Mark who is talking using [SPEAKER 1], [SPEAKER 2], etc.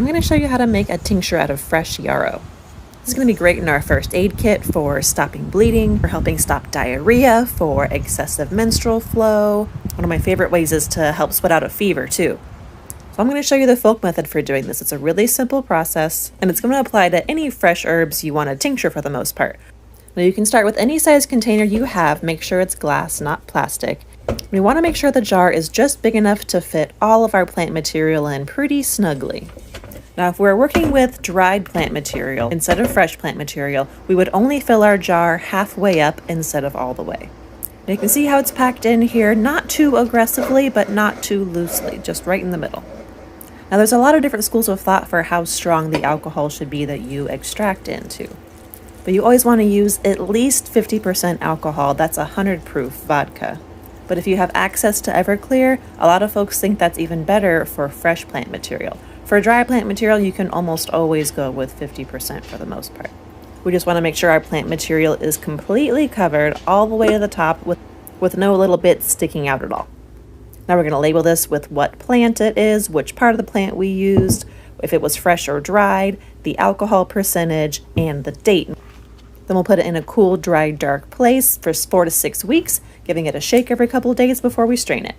[SPEAKER 1] I'm going to show you how to make a tincture out of fresh yarrow. It's going to be great in our first aid kit for stopping bleeding, for helping stop diarrhea, for excessive menstrual flow. One of my favorite ways is to help sweat out a fever too. So I'm going to show you the folk method for doing this. It's a really simple process, and it's going to apply to any fresh herbs you want to tincture for the most part. Now you can start with any size container you have. Make sure it's glass, not plastic. We want to make sure the jar is just big enough to fit all of our plant material in pretty snugly. Now, if we're working with dried plant material instead of fresh plant material, we would only fill our jar halfway up instead of all the way. Now you can see how it's packed in here, not too aggressively, but not too loosely, just right in the middle. Now, there's a lot of different schools of thought for how strong the alcohol should be that you extract into. But you always want to use at least 50% alcohol. That's 100 proof vodka. But if you have access to Everclear, a lot of folks think that's even better for fresh plant material. For dry plant material, you can almost always go with 50% for the most part. We just want to make sure our plant material is completely covered all the way to the top with no little bits sticking out at all. Now we're going to label this with what plant it is, which part of the plant we used, if it was fresh or dried, the alcohol percentage, and the date. Then we'll put it in a cool, dry, dark place for 4 to 6 weeks, giving it a shake every couple of days before we strain it.